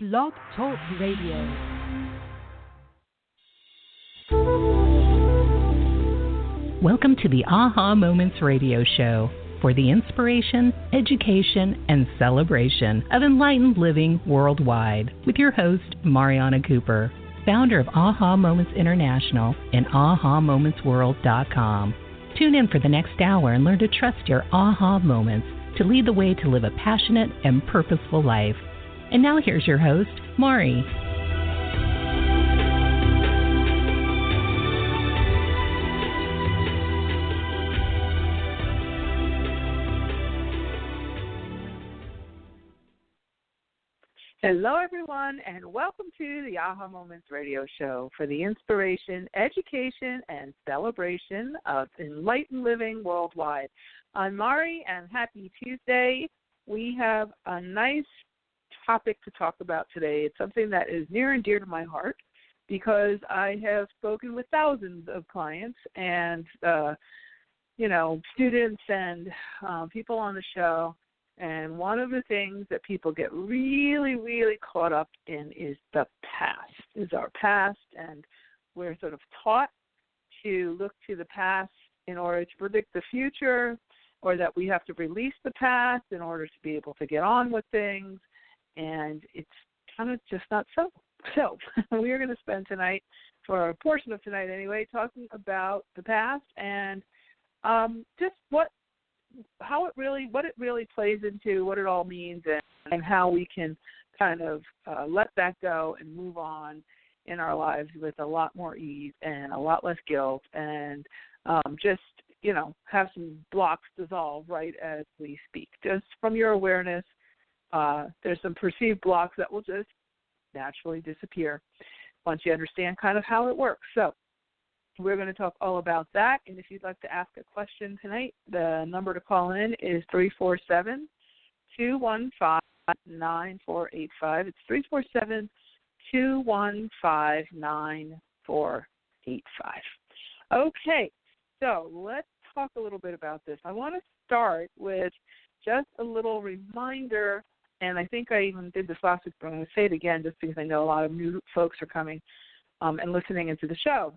Blog Talk Radio. Welcome to the Aha Moments Radio Show for the inspiration, education, and celebration of enlightened living worldwide with your host, Mariana Cooper, founder of Aha Moments International and AhaMomentsWorld.com. Tune in for the next hour and learn to trust your aha moments to lead the way to live a passionate and purposeful life. And now here's your host, Mari. Hello, everyone, and welcome to the Aha Moments Radio Show for the inspiration, education, and celebration of enlightened living worldwide. I'm Mari, and happy Tuesday. We have a nice topic to talk about today. It's something that is near and dear to my heart because I have spoken with thousands of clients and, students and people on the show. And one of the things that people get really, really caught up in is the past, is our past. And we're sort of taught to look to the past in order to predict the future, or that we have to release the past in order to be able to get on with things. And it's kind of just not so. So we are going to spend tonight, for a portion of tonight anyway, talking about the past and just what it really plays into, what it all means, and how we can kind of let that go and move on in our lives with a lot more ease and a lot less guilt, and have some blocks dissolve right as we speak. Just from your awareness, there's some perceived blocks that will just naturally disappear once you understand kind of how it works. So we're going to talk all about that. And if you'd like to ask a question tonight, the number to call in is 347-215-9485. It's 347-215-9485. Okay, so let's talk a little bit about this. I want to start with just a little reminder, and I think I even did this last week, but I'm going to say it again just because I know a lot of new folks are coming and listening into the show.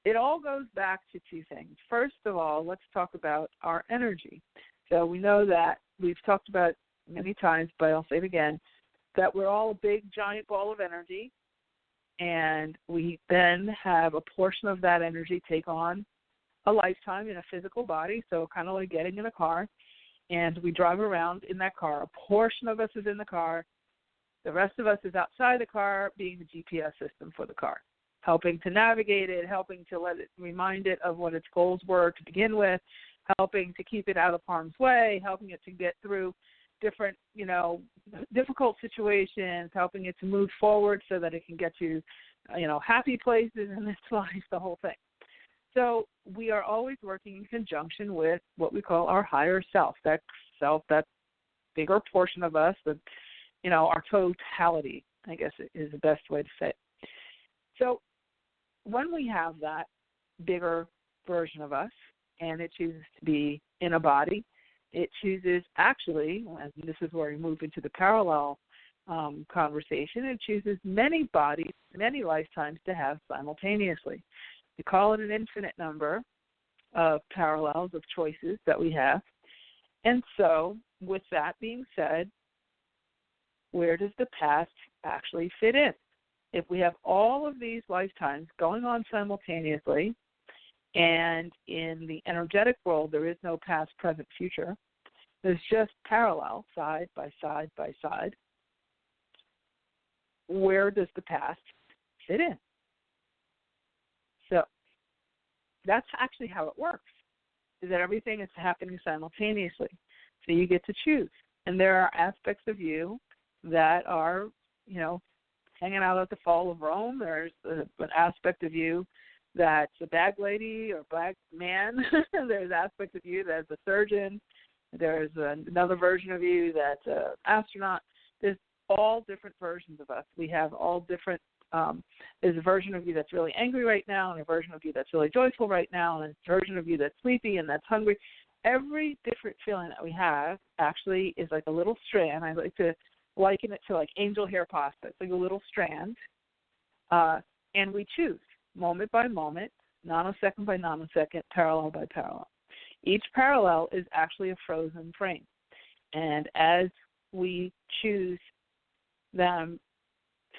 It all goes back to two things. First of all, let's talk about our energy. So we know that we've talked about many times, but I'll say it again, that we're all a big, giant ball of energy, and we then have a portion of that energy take on a lifetime in a physical body, so kind of like getting in a car, and we drive around in that car. A portion of us is in the car. The rest of us is outside the car, being the GPS system for the car, helping to navigate it, helping to remind it of what its goals were to begin with, helping to keep it out of harm's way, helping it to get through different, difficult situations, helping it to move forward so that it can get to, happy places in this life, the whole thing. So we are always working in conjunction with what we call our higher self, that bigger portion of us, our totality, I guess is the best way to say it. So when we have that bigger version of us and it chooses to be in a body, it chooses actually, and this is where we move into the parallel conversation, it chooses many bodies, many lifetimes to have simultaneously. We call it an infinite number of parallels, of choices that we have. And so with that being said, where does the past actually fit in? If we have all of these lifetimes going on simultaneously, and in the energetic world there is no past, present, future, there's just parallel, side by side by side, where does the past fit in? So that's actually how it works, is that everything is happening simultaneously. So you get to choose. And there are aspects of you that are, hanging out at the fall of Rome. There's an aspect of you that's a bag lady or bag man. There's aspects of you that's a surgeon. There's another version of you that's an astronaut. There's all different versions of us. We have all different, there's a version of you that's really angry right now, and a version of you that's really joyful right now, and a version of you that's sleepy and that's hungry. Every different feeling that we have actually is like a little strand. I like to liken it to like angel hair pasta. It's like a little strand, and we choose moment by moment, nanosecond by nanosecond, parallel by parallel. Each parallel is actually a frozen frame, and as we choose them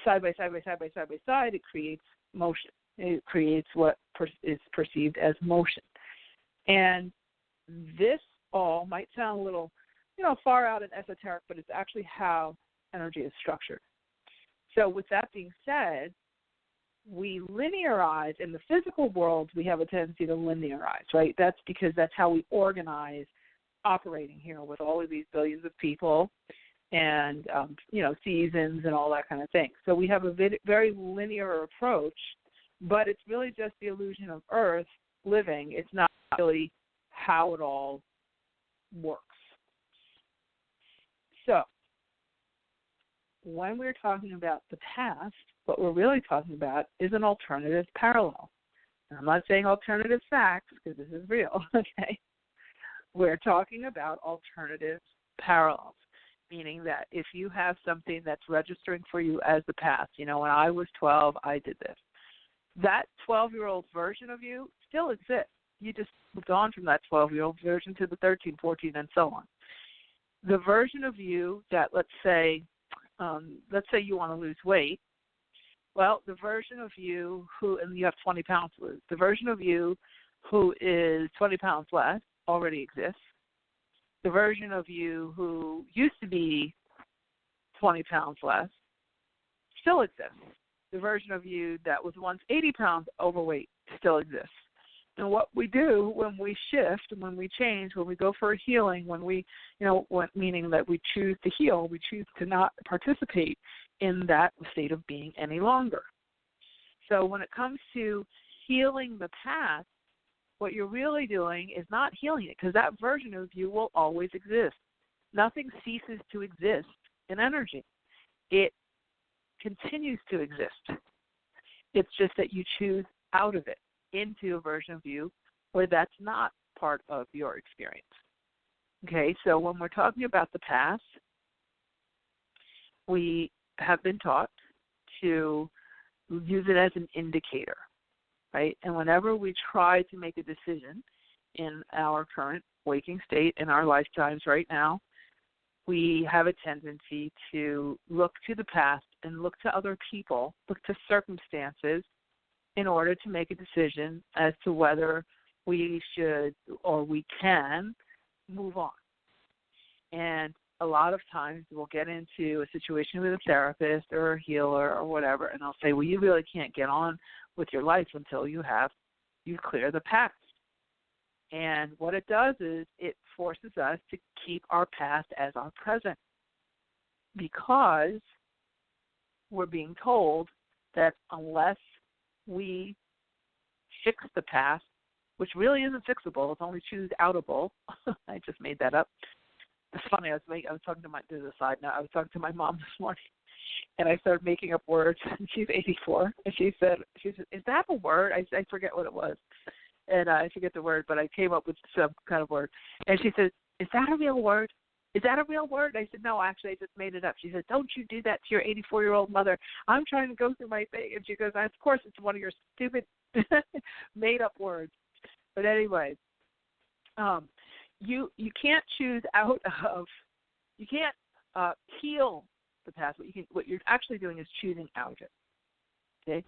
side by side by side by side by side, it creates motion. It creates what is perceived as motion. And this all might sound a little, far out and esoteric, but it's actually how energy is structured. So with that being said, we linearize. In the physical world, we have a tendency to linearize, right? That's because that's how we organize operating here with all of these billions of people and, seasons and all that kind of thing. So we have a very linear approach, but it's really just the illusion of Earth living. It's not really how it all works. So when we're talking about the past, what we're really talking about is an alternative parallel. And I'm not saying alternative facts because this is real, okay? We're talking about alternative parallels, meaning that if you have something that's registering for you as the past, when I was 12, I did this. That 12-year-old version of you still exists. You just moved on from that 12-year-old version to the 13, 14, and so on. The version of you that, let's say you want to lose weight, well, the version of you and you have 20 pounds to lose, the version of you who is 20 pounds less already exists. The version of you who used to be 20 pounds less still exists. The version of you that was once 80 pounds overweight still exists. And what we do when we shift, when we change, when we go for a healing, when we, meaning that we choose to heal, we choose to not participate in that state of being any longer. So when it comes to healing the past, what you're really doing is not healing it, because that version of you will always exist. Nothing ceases to exist in energy. It continues to exist. It's just that you choose out of it into a version of you where that's not part of your experience. Okay, so when we're talking about the past, we have been taught to use it as an indicator, right? And whenever we try to make a decision in our current waking state, in our lifetimes right now, we have a tendency to look to the past and look to other people, look to circumstances in order to make a decision as to whether we should or we can move on. And a lot of times we'll get into a situation with a therapist or a healer or whatever, and they'll say, well, you really can't get on with your life until you clear the past. And what it does is it forces us to keep our past as our present, because we're being told that unless we fix the past, which really isn't fixable, it's only choose-outable. I just made that up. It's funny, I was talking to there's a side note, I was talking to my mom this morning, and I started making up words. She's 84, and she said, is that a word? I forget what it was. And I forget the word, but I came up with some kind of word. And she said, is that a real word? Is that a real word? I said, no, actually, I just made it up. She said, don't you do that to your 84-year-old mother. I'm trying to go through my thing. And she goes, of course, it's one of your stupid made-up words. But anyway, you can't choose out of, you can't heal the past. What you're actually doing is choosing out of it. Okay?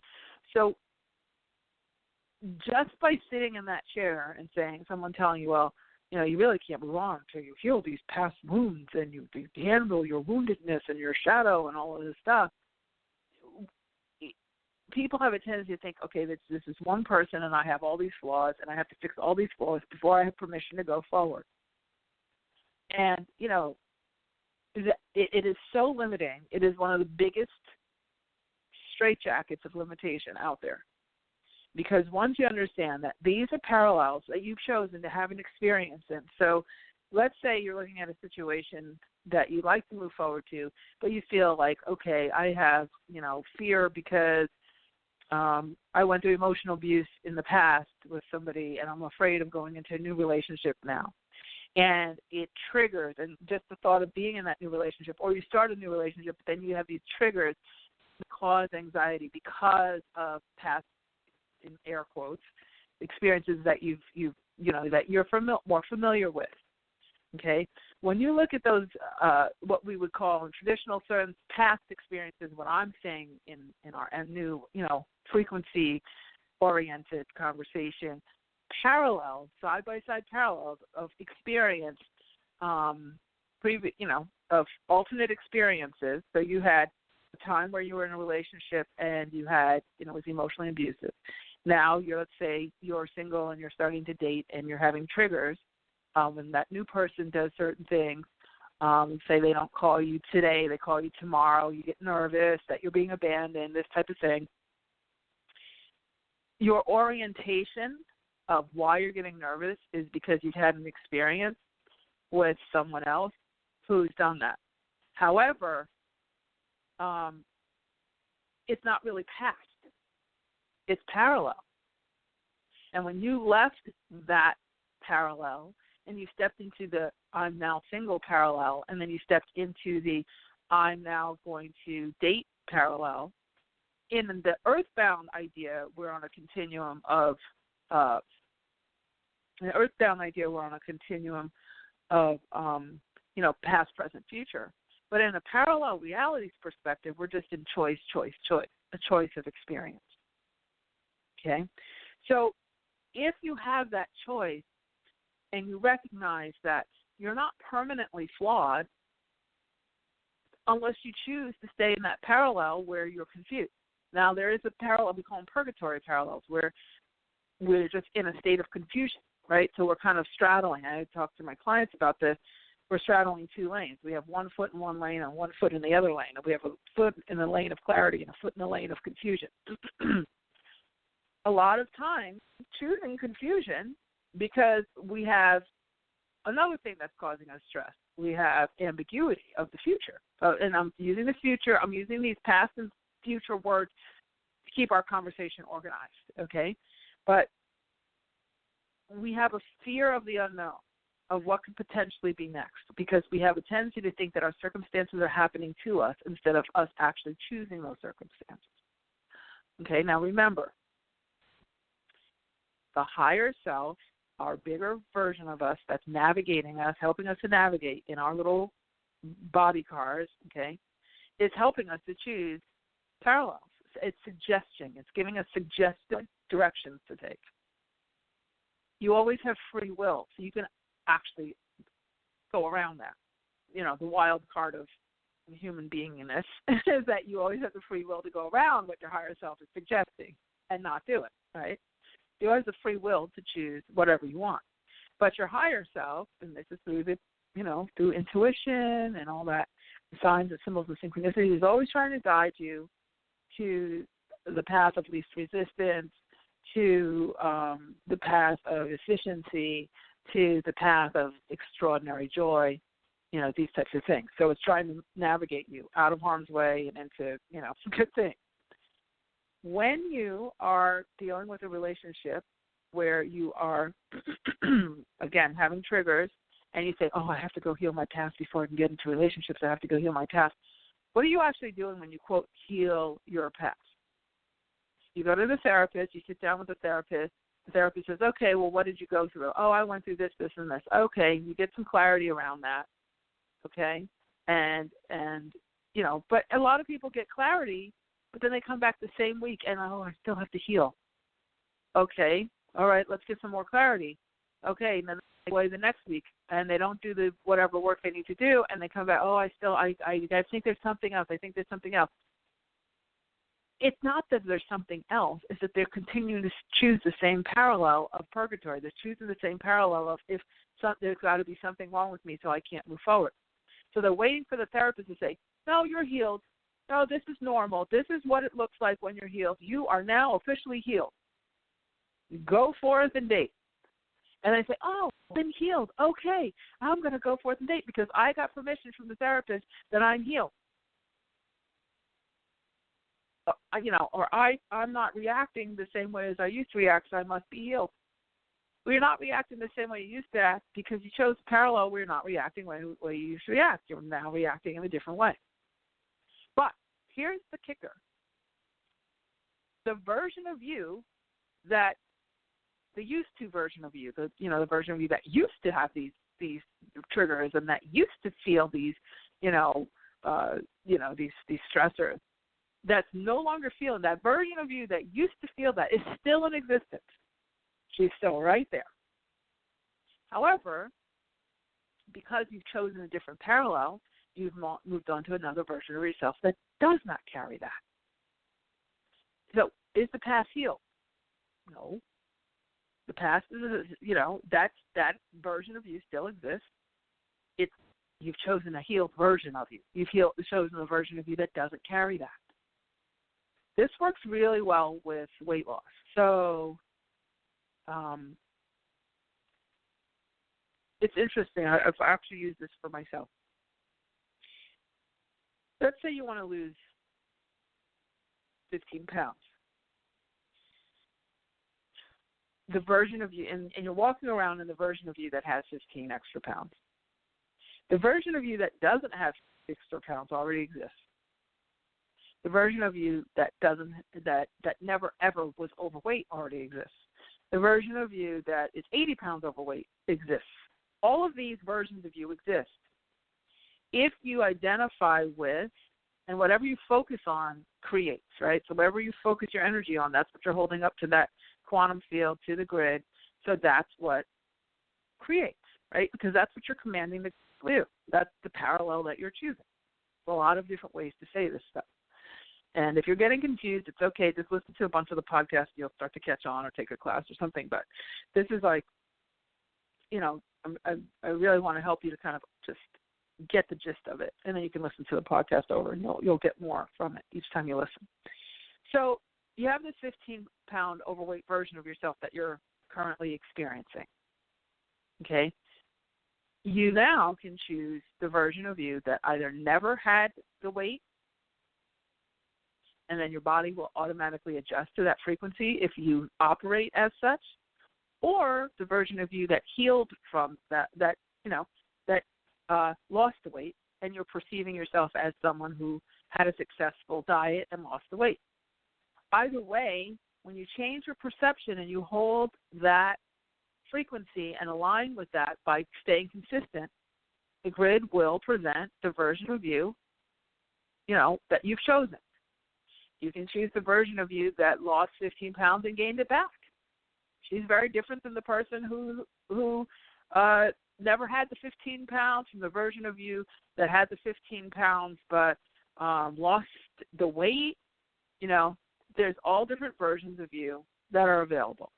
So just by sitting in that chair and someone telling you, well, you really can't move on until you heal these past wounds and you handle your woundedness and your shadow and all of this stuff. People have a tendency to think, okay, this is one person and I have all these flaws and I have to fix all these flaws before I have permission to go forward. And, it is so limiting. It is one of the biggest straitjackets of limitation out there. Because once you understand that these are parallels that you've chosen to have an experience in. So let's say you're looking at a situation that you'd like to move forward to, but you feel like, okay, I have, fear because I went through emotional abuse in the past with somebody and I'm afraid of going into a new relationship now. and it triggers, and just the thought of being in that new relationship, or you start a new relationship, but then you have these triggers that cause anxiety because of past, in air quotes, experiences that that you're more familiar with. Okay, when you look at those, what we would call in traditional terms past experiences, what I'm saying in our new, frequency-oriented conversation, parallels, side-by-side parallels of experience, of alternate experiences. So you had a time where you were in a relationship and you had, it was emotionally abusive. Now let's say you're single and you're starting to date and you're having triggers. When that new person does certain things, say they don't call you today, they call you tomorrow, you get nervous that you're being abandoned, this type of thing. Your orientation of why you're getting nervous is because you've had an experience with someone else who's done that. However, it's not really past. It's parallel. And when you left that parallel and you stepped into the I'm now single parallel, and then you stepped into the I'm now going to date parallel, in the earthbound idea, we're on a continuum of past, present, future. But in a parallel realities perspective, we're just in choice, a choice of experience. Okay? So if you have that choice and you recognize that you're not permanently flawed unless you choose to stay in that parallel where you're confused. Now, there is a parallel, we call them purgatory parallels, where we're just in a state of confusion, right? So we're kind of straddling. I talk to my clients about this. We're straddling two lanes. We have 1 foot in one lane and 1 foot in the other lane. And we have a foot in the lane of clarity and a foot in the lane of confusion. A lot of times, choosing confusion because we have another thing that's causing us stress. We have ambiguity of the future. And I'm using the future. I'm using these past and future words to keep our conversation organized, okay? But we have a fear of the unknown, of what could potentially be next, because we have a tendency to think that our circumstances are happening to us instead of us actually choosing those circumstances. Okay, now remember, the higher self, our bigger version of us that's navigating us, helping us to navigate in our little body cars, okay, is helping us to choose parallels. It's suggesting. It's giving us suggested directions to take. You always have free will, so you can actually go around that. The wild card of human beingness is that you always have the free will to go around what your higher self is suggesting and not do it, right? You always have the free will to choose whatever you want. But your higher self, and this is through through intuition and all that, the signs and symbols of synchronicity, is always trying to guide you to the path of least resistance, to the path of efficiency, to the path of extraordinary joy, these types of things. So it's trying to navigate you out of harm's way and into, some good things. When you are dealing with a relationship where you are, again, having triggers, and you say, oh, I have to go heal my past before I can get into relationships, I have to go heal my past, what are you actually doing when you, quote, heal your past? You go to the therapist, you sit down with the therapist says, okay, well, what did you go through? Oh, I went through this, this, and this. Okay, you get some clarity around that, okay? And but a lot of people get clarity, but then they come back the same week and, oh, I still have to heal. Okay, all right, let's get some more clarity. Okay, and then they go away the next week, and they don't do the whatever work they need to do, and they come back, oh, I think there's something else. I think there's something else. It's not that there's something else. It's that they're continuing to choose the same parallel of purgatory. They're choosing the same parallel of there's got to be something wrong with me so I can't move forward. So they're waiting for the therapist to say, no, you're healed. No, this is normal. This is what it looks like when you're healed. You are now officially healed. Go forth and date. And they say, oh, I've been healed. Okay, I'm going to go forth and date because I got permission from the therapist that I'm healed. Or I'm not reacting the same way as I used to react, so I must be healed. We're not reacting the same way you used to act because you chose parallel. We're not reacting the way you used to react. You're now reacting in a different way. But here's the kicker. The version of you that the used to version of you, the version of you that used to have these triggers and that used to feel these these stressors, that's no longer feeling, that version of you that used to feel that is still in existence. She's still right there. However, because you've chosen a different parallel, you've moved on to another version of yourself that does not carry that. So is the past healed? No. The past is, that version of you still exists. You've chosen a healed version of you. You've chosen a version of you that doesn't carry that. This works really well with weight loss. So it's interesting. I've actually used this for myself. Let's say you want to lose 15 pounds. The version of you, and you're walking around in the version of you that has 15 extra pounds. The version of you that doesn't have extra pounds already exists. The version of you that never ever was overweight already exists. The version of you that is 80 pounds overweight exists. All of these versions of you exist. If you identify with, and whatever you focus on creates, right? So whatever you focus your energy on, that's what you're holding up to that quantum field, to the grid. So that's what creates, right? Because that's what you're commanding to do. That's the parallel that you're choosing. There's a lot of different ways to say this stuff. And if you're getting confused, it's okay. Just listen to a bunch of the podcasts. You'll start to catch on, or take a class or something. But this is like, I really want to help you to kind of just get the gist of it. And then you can listen to the podcast over, and you'll get more from it each time you listen. So you have this 15-pound overweight version of yourself that you're currently experiencing. Okay? You now can choose the version of you that either never had the weight, and then your body will automatically adjust to that frequency if you operate as such, or the version of you that healed from that lost the weight, and you're perceiving yourself as someone who had a successful diet and lost the weight. Either way, when you change your perception and you hold that frequency and align with that by staying consistent, the grid will present the version of you, that you've chosen. You can choose the version of you that lost 15 pounds and gained it back. She's very different than the person who never had the 15 pounds, from the version of you that had the 15 pounds but lost the weight. There's all different versions of you that are available.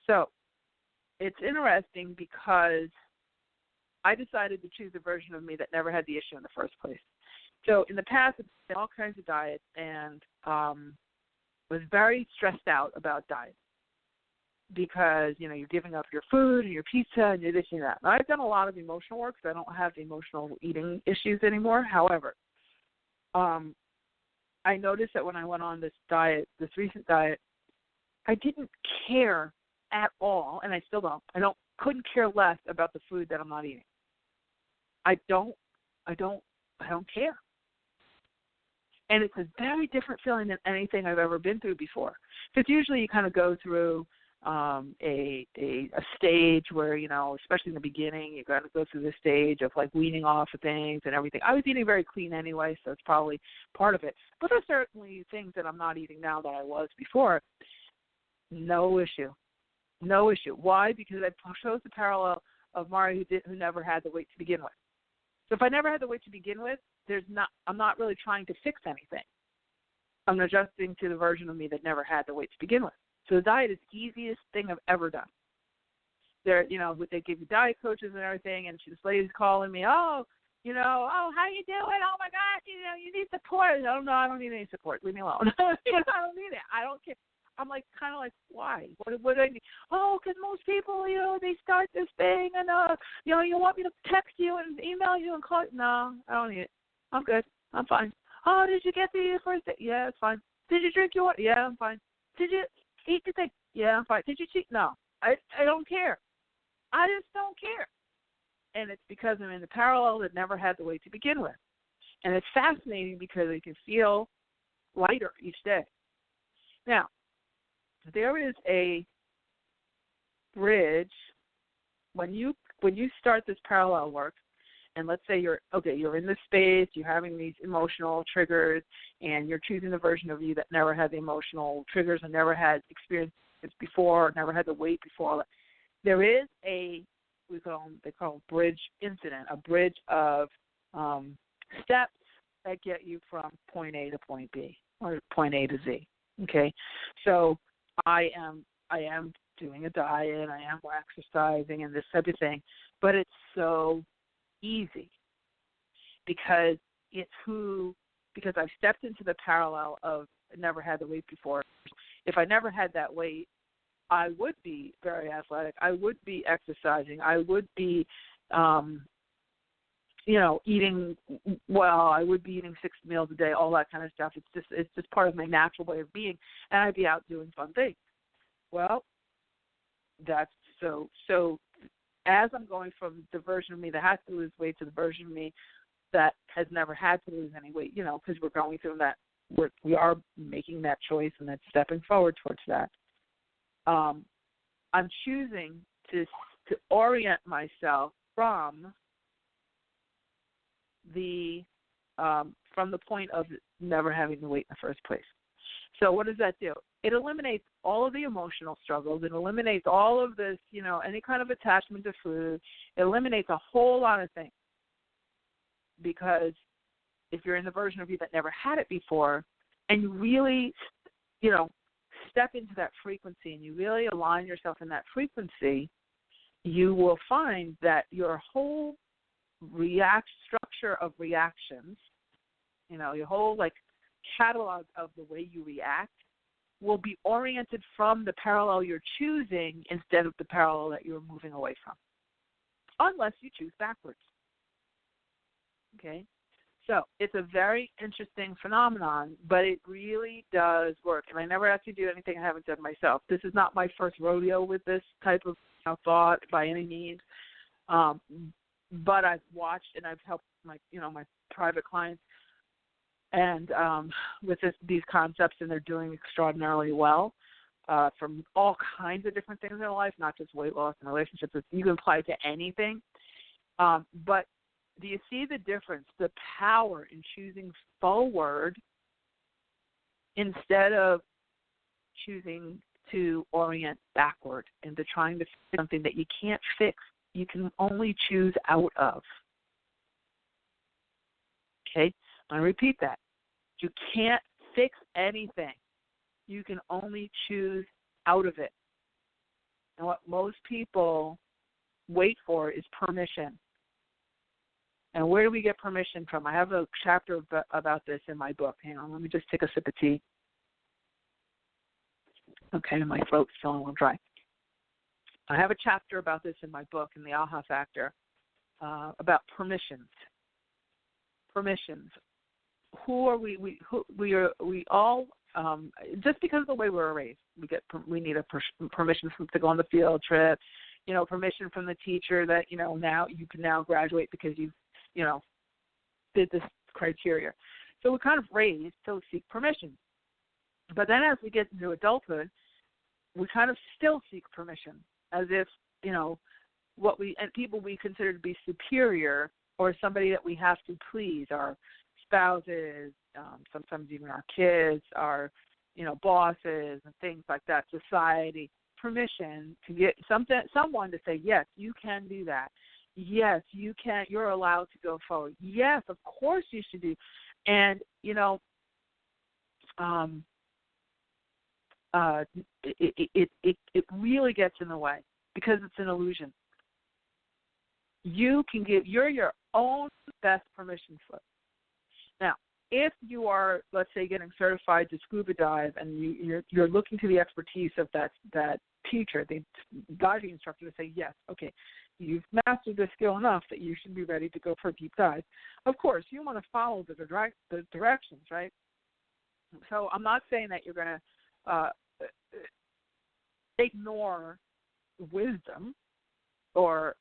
So it's interesting because I decided to choose a version of me that never had the issue in the first place. So in the past, I've done all kinds of diets and was very stressed out about diet because, you're giving up your food and your pizza and you're this and that. Now, I've done a lot of emotional work, so I don't have emotional eating issues anymore. However, I noticed that when I went on this recent diet, I didn't care at all, and I still don't. Couldn't care less about the food that I'm not eating. I don't care. And it's a very different feeling than anything I've ever been through before. Because usually you kind of go through a stage where, especially in the beginning, you got to go through this stage of like weaning off of things and everything. I was eating very clean anyway, so it's probably part of it. But there's certainly things that I'm not eating now that I was before. No issue. No issue. Why? Because I chose the parallel of Mari who never had the weight to begin with. So if I never had the weight to begin with, I'm not really trying to fix anything. I'm adjusting to the version of me that never had the weight to begin with. So the diet is the easiest thing I've ever done. They give you diet coaches and everything, and this lady's calling me, how you doing? Oh my gosh, you need support. Oh no, I don't need any support. Leave me alone. I don't need it. I don't care. I'm kind of like, why? What do I need? Oh, because most people, they start this thing and, you want me to text you and email you and call. No, I don't need it. I'm good. I'm fine. Oh, did you get the first day? Yeah, it's fine. Did you drink your water? Yeah, I'm fine. Did you eat the thing? Yeah, I'm fine. Did you cheat? No, I don't care. I just don't care. And it's because I'm in the parallel that never had the weight to begin with. And it's fascinating because I can feel lighter each day. Now, there is a bridge when you start this parallel work, and let's say you're in this space, you're having these emotional triggers, and you're choosing the version of you that never had the emotional triggers and never had experiences before, never had the weight before. There is they call bridge incident, a bridge of steps that get you from point A to point B or point A to Z. Okay, so I am doing a diet, I am exercising and this type of thing, but it's so easy because I've stepped into the parallel of never had the weight before. If I never had that weight, I would be very athletic. I would be exercising. I would be, eating well. I would be eating 6 meals a day, all that kind of stuff. It's just part of my natural way of being, and I'd be out doing fun things. Well, that's so. As I'm going from the version of me that has to lose weight to the version of me that has never had to lose any weight, because we're going through that, we are making that choice and then stepping forward towards that. I'm choosing to orient myself from the point of never having the weight in the first place. So what does that do? It eliminates all of the emotional struggles. It eliminates all of this, any kind of attachment to food. It eliminates a whole lot of things. Because if you're in the version of you that never had it before, and you really, step into that frequency and you really align yourself in that frequency, you will find that your whole structure of reactions, your whole catalog of the way you react will be oriented from the parallel you're choosing instead of the parallel that you're moving away from, unless you choose backwards. Okay? So it's a very interesting phenomenon, but it really does work. And I never actually do anything I haven't done myself. This is not my first rodeo with this type of thought by any means. But I've watched and I've helped my private clients and with these concepts, and they're doing extraordinarily well from all kinds of different things in their life, not just weight loss and relationships. You can apply it to anything. But do you see the difference, the power in choosing forward instead of choosing to orient backward into trying to fix something that you can't fix, you can only choose out of? Okay? I'm going to repeat that. You can't fix anything. You can only choose out of it. And what most people wait for is permission. And where do we get permission from? I have a chapter about this in my book. Hang on, let me just take a sip of tea. Okay, my throat's feeling a little dry. I have a chapter about this in my book, in the Aha Factor, about permissions. Permissions. Who are we? We all just because of the way we were raised, we need a permission to go on the field trip. Permission from the teacher that now you can now graduate because you did this criteria. So we're kind of raised to seek permission. But then as we get into adulthood, we kind of still seek permission, as if people we consider to be superior or somebody that we have to please, our spouses, sometimes even our kids, our bosses and things like that, society, permission to get someone to say, yes, you can do that. Yes, you can. You're allowed to go forward. Yes, of course you should do. And it really gets in the way because it's an illusion. You're your own best permission slip. Now, if you are, let's say, getting certified to scuba dive, and you're looking to the expertise of that teacher, the diving instructor, to say, yes, okay, you've mastered this skill enough that you should be ready to go for a deep dive. Of course, you want to follow the directions, right? So I'm not saying that you're going to ignore wisdom or,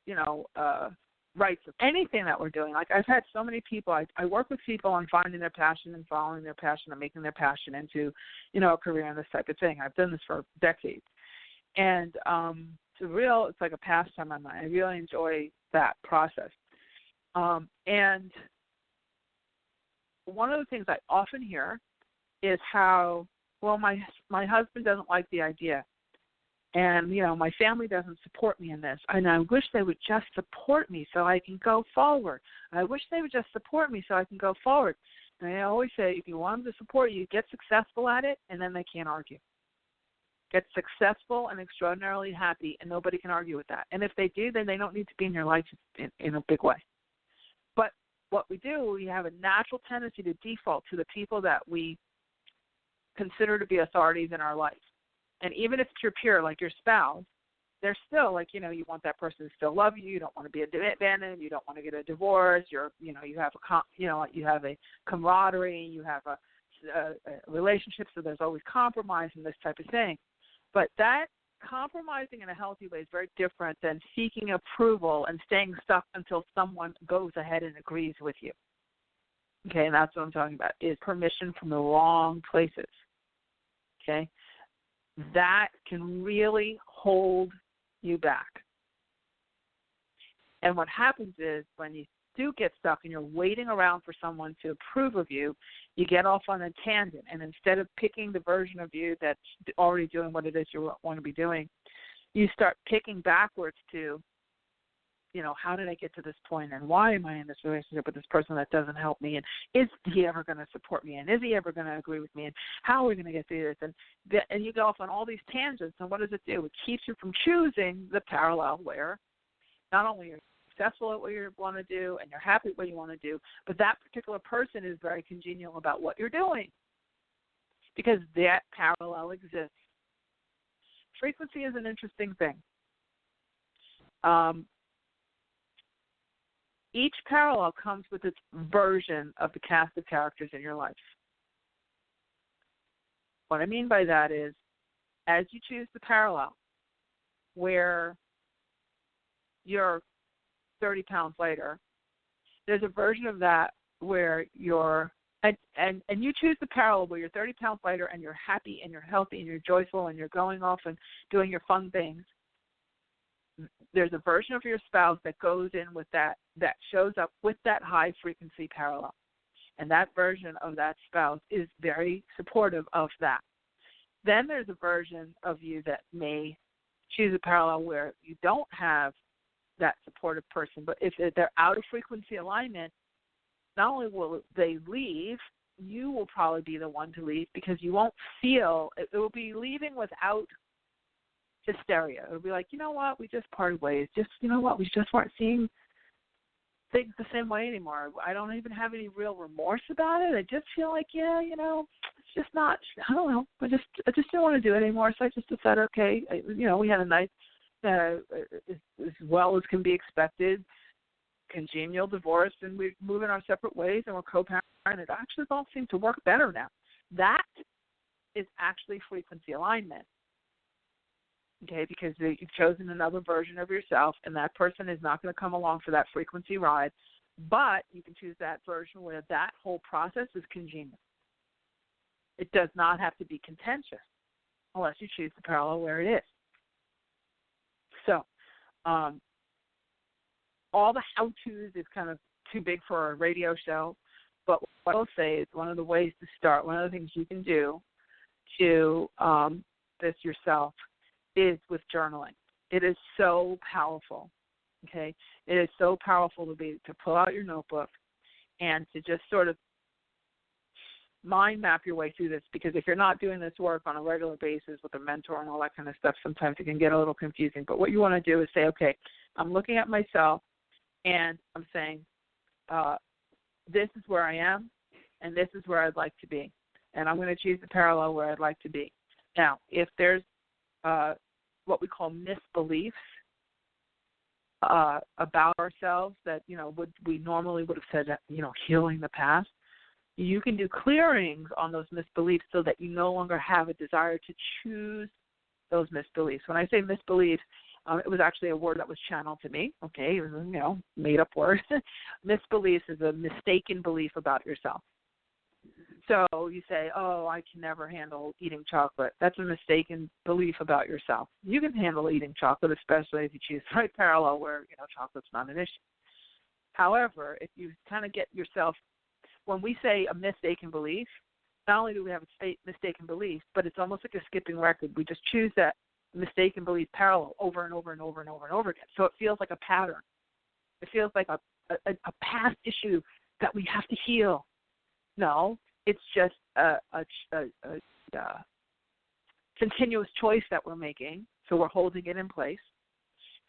rights of anything that we're doing. Like I've had so many people, I work with people on finding their passion and following their passion and making their passion into, a career in this type of thing. I've done this for decades. And it's like a pastime of mine. I really enjoy that process. And one of the things I often hear is how, well, my husband doesn't like the idea. And, my family doesn't support me in this. And I wish they would just support me so I can go forward. I wish they would just support me so I can go forward. And I always say, if you want them to support you, get successful at it, and then they can't argue. Get successful and extraordinarily happy, and nobody can argue with that. And if they do, then they don't need to be in your life in a big way. But what we do, we have a natural tendency to default to the people that we consider to be authorities in our life. And even if it's your peer, like your spouse, they're still like, you want that person to still love you. You don't want to be abandoned. You don't want to get a divorce. You have a camaraderie. You have a relationship, so there's always compromise and this type of thing. But that compromising in a healthy way is very different than seeking approval and staying stuck until someone goes ahead and agrees with you. Okay, and that's what I'm talking about, is permission from the wrong places. Okay? That can really hold you back. And what happens is when you do get stuck and you're waiting around for someone to approve of you, you get off on a tangent. And instead of picking the version of you that's already doing what it is you want to be doing, you start picking backwards to, how did I get to this point, and why am I in this relationship with this person that doesn't help me, and is he ever going to support me, and is he ever going to agree with me, and how are we going to get through this? And you go off on all these tangents, and what does it do? It keeps you from choosing the parallel where not only you're successful at what you want to do and you're happy at what you want to do, but that particular person is very congenial about what you're doing because that parallel exists. Frequency is an interesting thing. Each parallel comes with its version of the cast of characters in your life. What I mean by that is, as you choose the parallel where you're 30 pounds lighter, there's a version of that where you're, and you choose the parallel where you're 30 pounds lighter and you're happy and you're healthy and you're joyful and you're going off and doing your fun things. There's a version of your spouse that goes in with that shows up with that high frequency parallel. And that version of that spouse is very supportive of that. Then there's a version of you that may choose a parallel where you don't have that supportive person, but if they're out of frequency alignment, not only will they leave, you will probably be the one to leave because you won't feel, it will be leaving without hysteria. It'll be like, you know what, we just parted ways. Just, you know what, we just weren't seeing things the same way anymore. I don't even have any real remorse about it. I just feel like, it's just not, I don't know. I just didn't want to do it anymore, so I just decided, okay, we had a nice, as well as can be expected, congenial divorce, and we're moving our separate ways, and we're co-parenting. It actually all seems to work better now. That is actually frequency alignment. Okay, because you've chosen another version of yourself, and that person is not going to come along for that frequency ride, but you can choose that version where that whole process is congenial. It does not have to be contentious unless you choose the parallel where it is. So all the how-tos is kind of too big for a radio show, but what I'll say is one of the ways to start, one of the things you can do to this yourself is with journaling. It is so powerful, okay? It is so powerful to pull out your notebook and to just sort of mind map your way through this, because if you're not doing this work on a regular basis with a mentor and all that kind of stuff, sometimes it can get a little confusing. But what you want to do is say, okay, I'm looking at myself and I'm saying, this is where I am and this is where I'd like to be. And I'm going to choose the parallel where I'd like to be. Now, if there's what we call misbeliefs about ourselves that, we normally would have said, healing the past, you can do clearings on those misbeliefs so that you no longer have a desire to choose those misbeliefs. When I say misbeliefs, It was actually a word that was channeled to me. Okay, it was a made up word. Misbeliefs is a mistaken belief about yourself. So you say, oh, I can never handle eating chocolate. That's a mistaken belief about yourself. You can handle eating chocolate, especially if you choose the right parallel where, chocolate's not an issue. However, if you kind of get yourself, when we say a mistaken belief, not only do we have a mistaken belief, but it's almost like a skipping record. We just choose that mistaken belief parallel over and over and over and over and over again. So it feels like a pattern. It feels like a past issue that we have to heal. No, it's just a continuous choice that we're making. So we're holding it in place,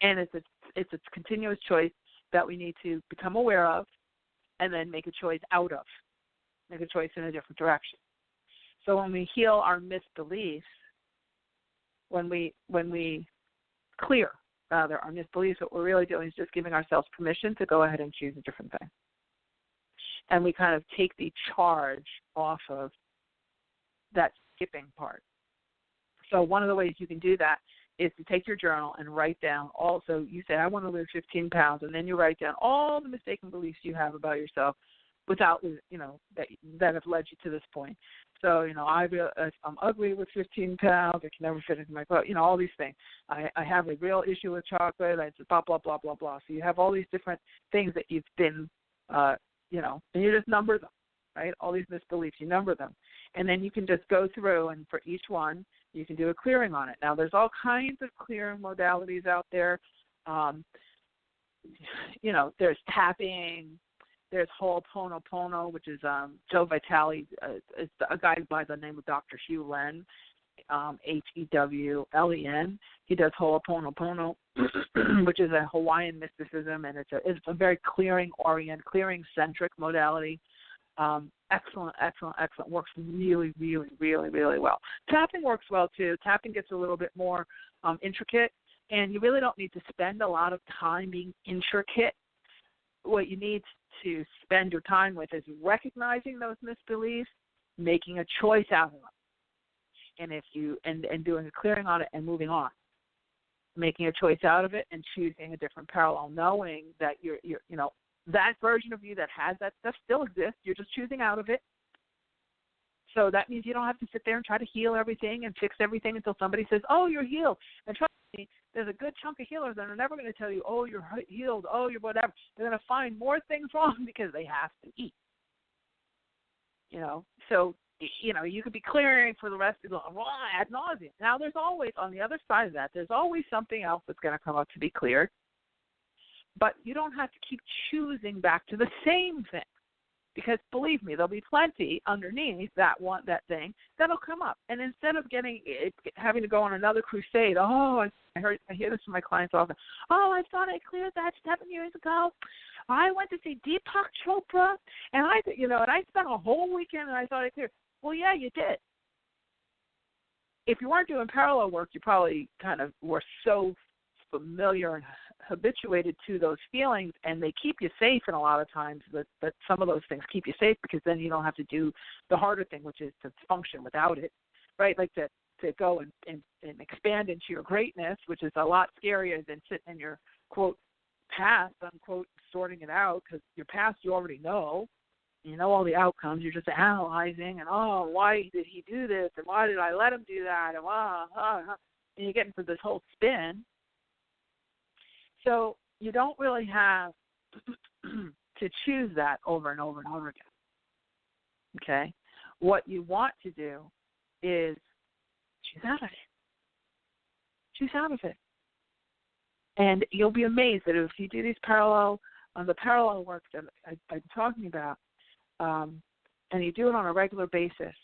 and it's a continuous choice that we need to become aware of, and then make a choice out of, make a choice in a different direction. So when we heal our misbeliefs, when we clear rather our misbeliefs, what we're really doing is just giving ourselves permission to go ahead and choose a different thing. And we kind of take the charge off of that skipping part. So one of the ways you can do that is to take your journal and write down also, you say, I want to lose 15 pounds, and then you write down all the mistaken beliefs you have about yourself without, that have led you to this point. So, I'm ugly with 15 pounds, I can never fit into my clothes, all these things. I have a real issue with chocolate, I just blah, blah, blah, blah, blah. So you have all these different things that you've been, and you just number them, right? All these misbeliefs, you number them. And then you can just go through, and for each one, you can do a clearing on it. Now, there's all kinds of clearing modalities out there. There's tapping, there's Ho'oponopono, which is Joe Vitale, is a guy by the name of Dr. Hugh Len, Hewlen. He does Ho'oponopono, which is a Hawaiian mysticism, and it's a very clearing-centric modality. Excellent. Works really, really, really, really well. Tapping works well, too. Tapping gets a little bit more intricate, and you really don't need to spend a lot of time being intricate. What you need to spend your time with is recognizing those misbeliefs, making a choice out of them. And if you and doing a clearing on it and moving on, making a choice out of it and choosing a different parallel, knowing that you're that version of you that has that stuff still exists. You're just choosing out of it. So that means you don't have to sit there and try to heal everything and fix everything until somebody says, "Oh, you're healed." And trust me, there's a good chunk of healers that are never going to tell you, "Oh, you're healed." Oh, you're whatever. They're going to find more things wrong because they have to eat. So. You could be clearing for the rest of the ad nauseum. Now, there's always, on the other side of that, there's always something else that's going to come up to be cleared. But you don't have to keep choosing back to the same thing, because believe me, there'll be plenty underneath that thing that'll come up. And instead of having to go on another crusade, I hear this from my clients often. Oh, I thought I cleared that 7 years ago. I went to see Deepak Chopra, and I spent a whole weekend, and I thought I cleared. Well, yeah, you did. If you weren't doing parallel work, you probably kind of were so familiar and habituated to those feelings, and they keep you safe. And a lot of times that some of those things keep you safe because then you don't have to do the harder thing, which is to function without it, right? Like to go and expand into your greatness, which is a lot scarier than sitting in your, quote, past, unquote, sorting it out, because your past you already know. You know all the outcomes. You're just analyzing, and why did he do this, and why did I let him do that, and and you get into this whole spin. So you don't really have to choose that over and over and over again. Okay? What you want to do is choose out of it. Choose out of it. And you'll be amazed that if you do these parallel work that I'm talking about, and you do it on a regular basis,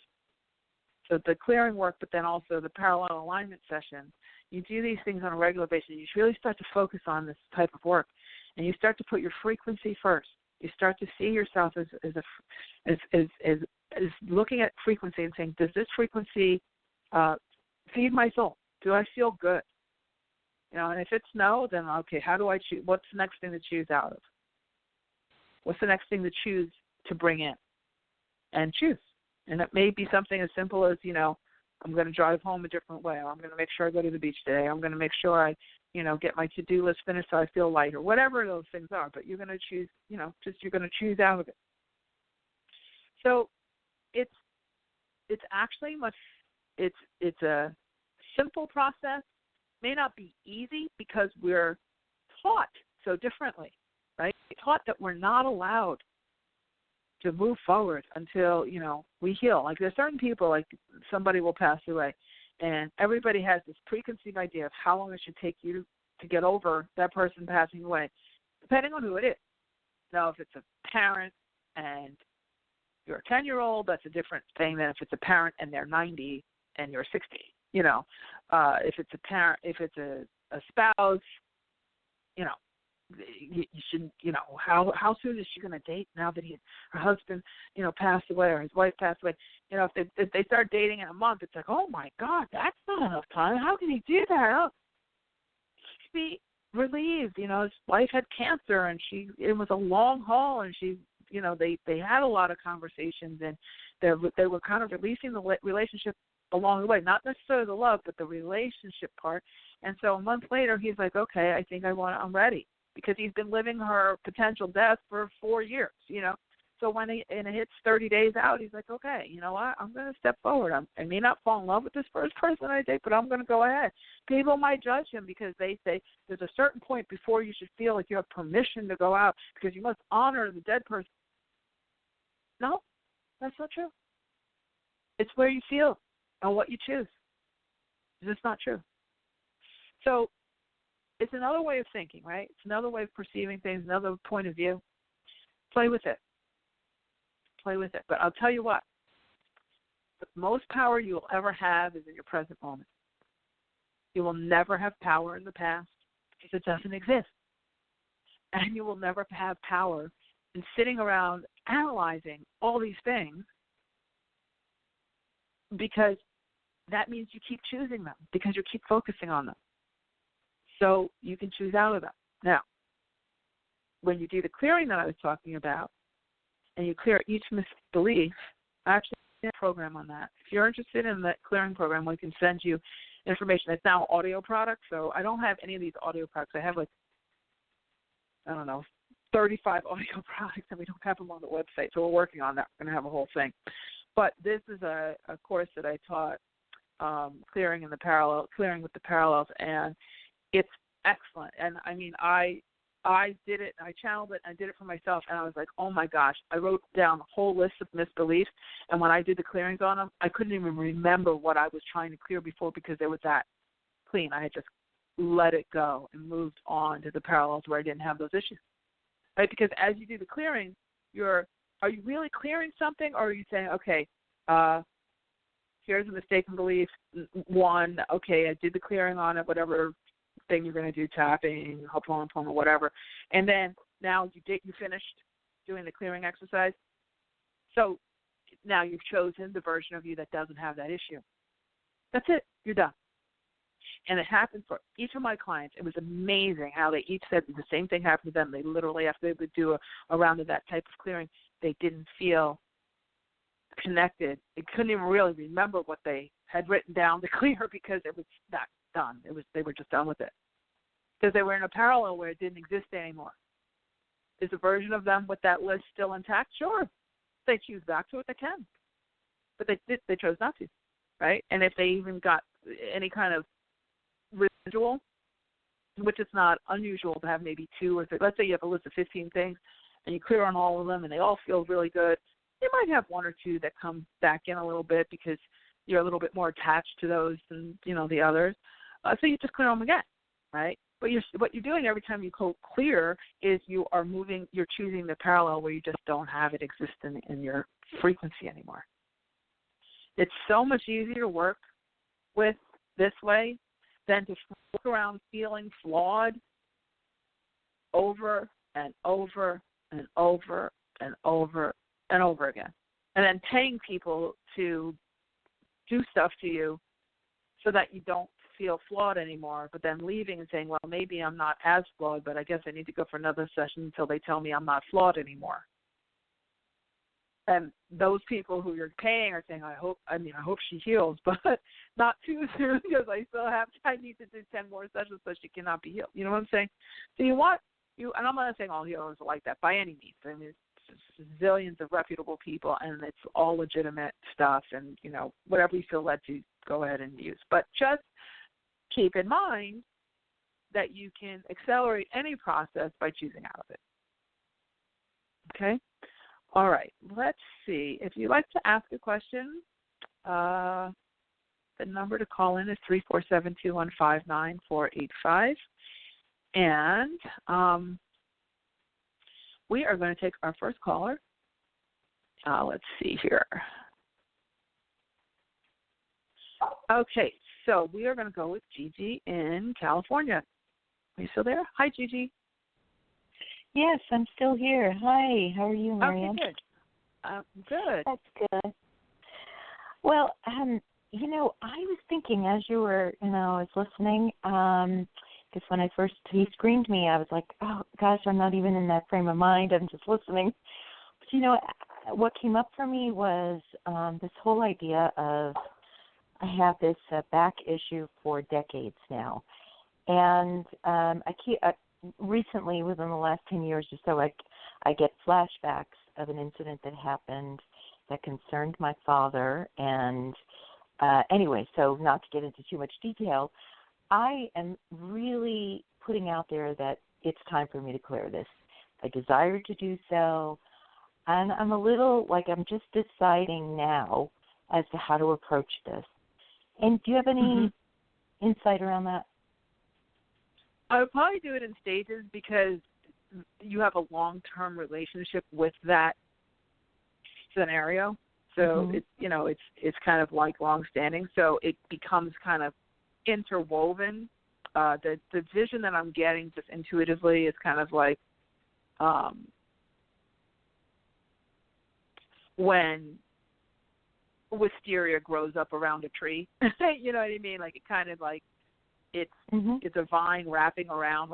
so the clearing work, but then also the parallel alignment sessions, you do these things on a regular basis. You really start to focus on this type of work, and you start to put your frequency first. You start to see yourself as looking at frequency and saying, does this frequency feed my soul? Do I feel good? And if it's no, then okay, how do I choose? What's the next thing to choose out of? What's the next thing to choose to bring in? And choose. And it may be something as simple as, I'm going to drive home a different way. Or I'm going to make sure I go to the beach today. I'm going to make sure I, get my to-do list finished so I feel lighter. Whatever those things are, but you're going to choose, you're going to choose out of it. So it's actually it's a simple process. May not be easy because we're taught so differently, right? We're taught that we're not allowed to move forward until, we heal. Like there's certain people, like somebody will pass away, and everybody has this preconceived idea of how long it should take you to get over that person passing away, depending on who it is. Now, if it's a parent and you're a 10-year-old, that's a different thing than if it's a parent and they're 90 and you're 60. If it's a parent, if it's a spouse, you shouldn't, how soon is she going to date now that her husband, passed away or his wife passed away? If they start dating in a month, it's like, oh my God, that's not enough time. How can he do that? Oh, she'd be relieved. His wife had cancer and it was a long haul, and they had a lot of conversations, and they were kind of releasing the relationship along the way, not necessarily the love, but the relationship part. And so a month later, he's like, okay, I think I'm ready, because he's been living her potential death for 4 years, So when it hits 30 days out, he's like, okay, you know what? I'm going to step forward. I may not fall in love with this first person I date, but I'm going to go ahead. People might judge him because they say there's a certain point before you should feel like you have permission to go out because you must honor the dead person. No, that's not true. It's where you feel and what you choose. It's just not true. So it's another way of thinking, right? It's another way of perceiving things, another point of view. Play with it. Play with it. But I'll tell you what, the most power you will ever have is in your present moment. You will never have power in the past because it doesn't exist. And you will never have power in sitting around analyzing all these things, because that means you keep choosing them because you keep focusing on them. So you can choose out of them. Now, when you do the clearing that I was talking about, and you clear each misbelief, I actually have a program on that. If you're interested in that clearing program, we can send you information. It's now an audio product, so I don't have any of these audio products. I have 35 audio products, and we don't have them on the website, so we're working on that. We're going to have a whole thing. But this is a course that I taught, clearing with the parallels, and it's excellent. And I mean, I did it, I channeled it, I did it for myself, and I was like, oh my gosh, I wrote down a whole list of misbeliefs, and when I did the clearings on them, I couldn't even remember what I was trying to clear before because they were that clean. I had just let it go and moved on to the parallels where I didn't have those issues. Right? Because as you do the clearing, are you really clearing something, or are you saying, okay, here's a mistaken belief, one, okay, I did the clearing on it, whatever thing you're going to do, tapping, Ho'oponopono, or whatever, and then now you finished doing the clearing exercise. So now you've chosen the version of you that doesn't have that issue. That's it. You're done. And it happened for each of my clients. It was amazing how they each said the same thing happened to them. They literally, after they would do a round of that type of clearing, they didn't feel connected. They couldn't even really remember what they had written down to clear because it was not done. They were just done with it because they were in a parallel where it didn't exist anymore. Is a version of them with that list still intact? Sure. If they choose back to it, they can. But they chose not to, right? And if they even got any kind of residual, which is not unusual to have maybe 2 or 3. Let's say you have a list of 15 things and you clear on all of them and they all feel really good. You might have 1 or 2 that come back in a little bit because you're a little bit more attached to those than, the others. So you just clear them again, right? But what you're doing every time you clear is you're choosing the parallel where you just don't have it exist in your frequency anymore. It's so much easier to work with this way than to walk around feeling flawed over and over and over and over and over again. And then paying people to do stuff to you so that you don't feel flawed anymore, but then leaving and saying, well, maybe I'm not as flawed, but I guess I need to go for another session until they tell me I'm not flawed anymore. And those people who you're paying are saying, I hope she heals, but not too soon because I need to do 10 more sessions so she cannot be healed. You know what I'm saying? So and I'm not saying all healers are like that by any means. I mean, it's zillions of reputable people, and it's all legitimate stuff, and, whatever you feel led to, go ahead and use. But just keep in mind that you can accelerate any process by choosing out of it. Okay? All right. Let's see. If you'd like to ask a question, the number to call in is 347-215-9485. And we are going to take our first caller. Let's see here. Okay, so we are going to go with Gigi in California. Are you still there? Hi, Gigi. Yes, I'm still here. Hi, how are you, Marianne? Okay, good. Good. That's good. Well, I was thinking as you were, I was listening, because when he screened me, I was like, oh, gosh, I'm not even in that frame of mind. I'm just listening. But, what came up for me was this whole idea of I have this back issue for decades now. And recently, within the last 10 years or so, I get flashbacks of an incident that happened that concerned my father. And anyway, so not to get into too much detail, I am really putting out there that it's time for me to clear this. I desire to do so, and I'm a little I'm just deciding now as to how to approach this. And do you have any insight around that? I would probably do it in stages because you have a long-term relationship with that scenario. So it's kind of like long-standing. So it becomes kind of interwoven. The vision that I'm getting just intuitively is kind of like when wisteria grows up around a tree. You know what I mean? Like it kind of like it's a vine wrapping around.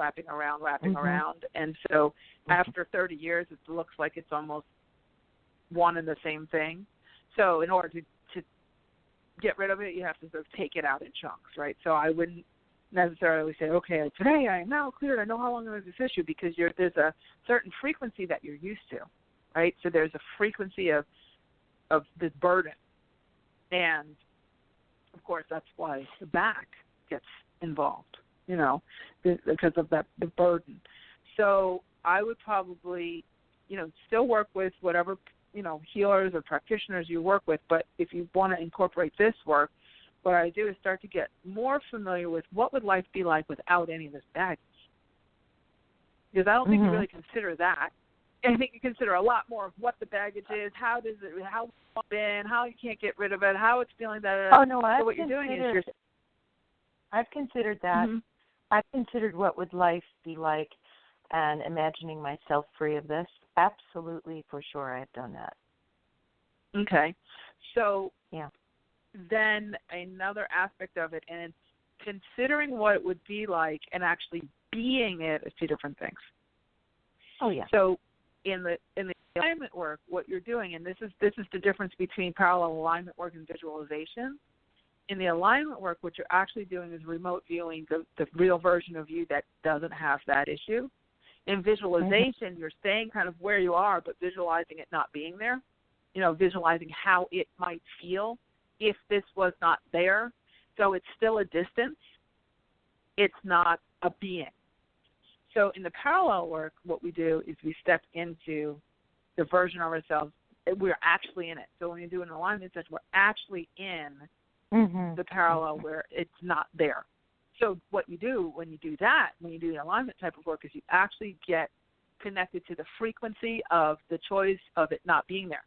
And so after 30 years, it looks like it's almost one and the same thing. So in order to get rid of it, you have to sort of take it out in chunks, right? So I wouldn't necessarily say, okay, today I am now cleared. I know how long there's this issue, because there's a certain frequency that you're used to, right? So there's a frequency of this burden. And, of course, that's why the back gets involved, because of the burden. So I would probably, still work with whatever, healers or practitioners you work with. But if you want to incorporate this work, what I do is start to get more familiar with what would life be like without any of this baggage. Because I don't think you really consider that. I think you consider a lot more of what the baggage is, how it's been, how you can't get rid of it, how it's feeling that. Oh, no, so what you're doing is I've considered that. I've considered what would life be like and imagining myself free of this. Absolutely, for sure, I've done that. Okay. So yeah. Then another aspect of it, and it's considering what it would be like and actually being it is two different things. Oh, yeah. So in the alignment work, what you're doing, and this is the difference between parallel alignment work and visualization. In the alignment work, what you're actually doing is remote viewing the real version of you that doesn't have that issue. In visualization, you're staying kind of where you are, but visualizing it not being there. Visualizing how it might feel if this was not there. So it's still a distance. It's not a being. So in the parallel work, what we do is we step into the version of ourselves. We're actually in it. So when you do an alignment session, we're actually in the parallel where it's not there. So what you do when you do that, when you do the alignment type of work, is you actually get connected to the frequency of the choice of it not being there,